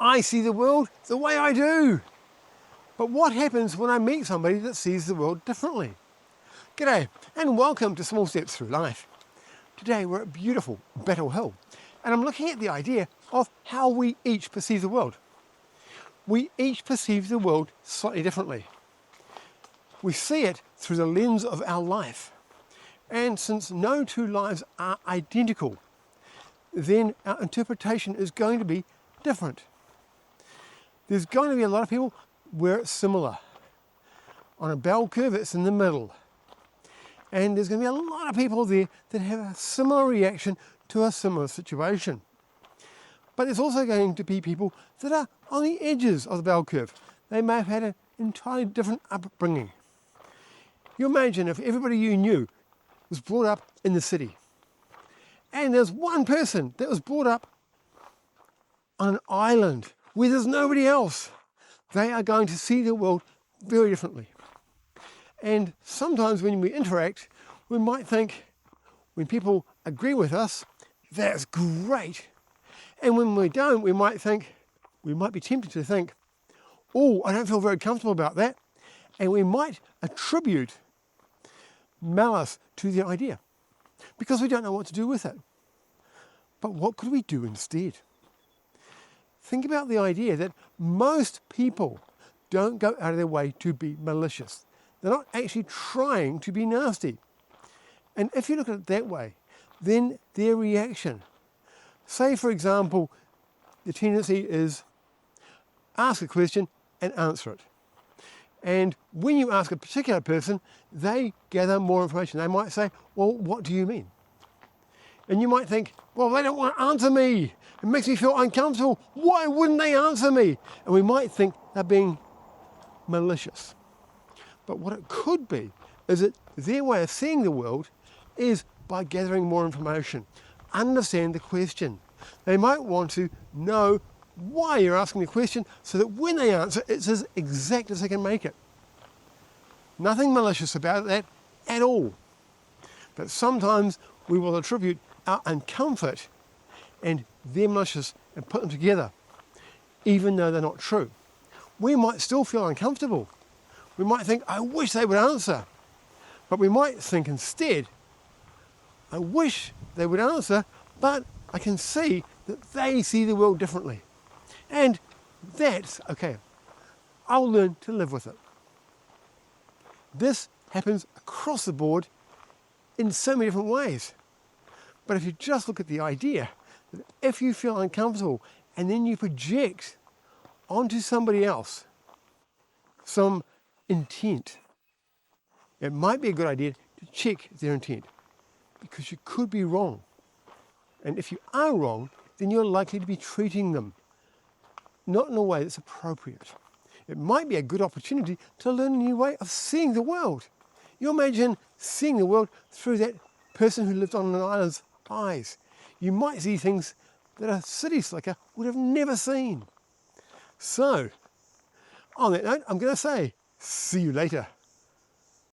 I see the world the way I do. But what happens when I meet somebody that sees the world differently? G'day, and welcome to Small Steps Through Life. Today we're at beautiful Battle Hill, and I'm looking at the idea of how we each perceive the world. We each perceive the world slightly differently. We see it through the lens of our life. And since no two lives are identical, then our interpretation is going to be different. There's going to be a lot of people where it's similar. On a bell curve, it's in the middle. And there's going to be a lot of people there that have a similar reaction to a similar situation. But there's also going to be people that are on the edges of the bell curve. They may have had an entirely different upbringing. You imagine if everybody you knew was brought up in the city, and there's one person that was brought up on an island where there's nobody else. They are going to see the world very differently. And sometimes when we interact, we might think, when people agree with us, that's great. And when we don't, we might be tempted to think, oh, I don't feel very comfortable about that. And we might attribute malice to the idea because we don't know what to do with it. But what could we do instead? Think about the idea that most people don't go out of their way to be malicious. They're not actually trying to be nasty. And if you look at it that way, then their reaction, say for example, the tendency is ask a question and answer it. And when you ask a particular person, they gather more information. They might say, well, what do you mean? And you might think, well, they don't want to answer me. It makes me feel uncomfortable. Why wouldn't they answer me? And we might think they're being malicious. But what it could be is that their way of seeing the world is by gathering more information, understand the question. They might want to know why you're asking the question so that when they answer, it's as exact as they can make it. Nothing malicious about that at all. But sometimes we will attribute our uncomfort and their malicious and put them together, even though they're not true. We might still feel uncomfortable. We might think, I wish they would answer. But we might think instead, I wish they would answer, but I can see that they see the world differently. And that's okay. I'll learn to live with it. This happens across the board in so many different ways. But if you just look at the idea that if you feel uncomfortable and then you project onto somebody else some intent, it might be a good idea to check their intent because you could be wrong. And if you are wrong, then you're likely to be treating them not in a way that's appropriate. It might be a good opportunity to learn a new way of seeing the world. You imagine seeing the world through that person who lived on an island's eyes. You might see things that a city slicker would have never seen. So, on that note, I'm going to say, see you later.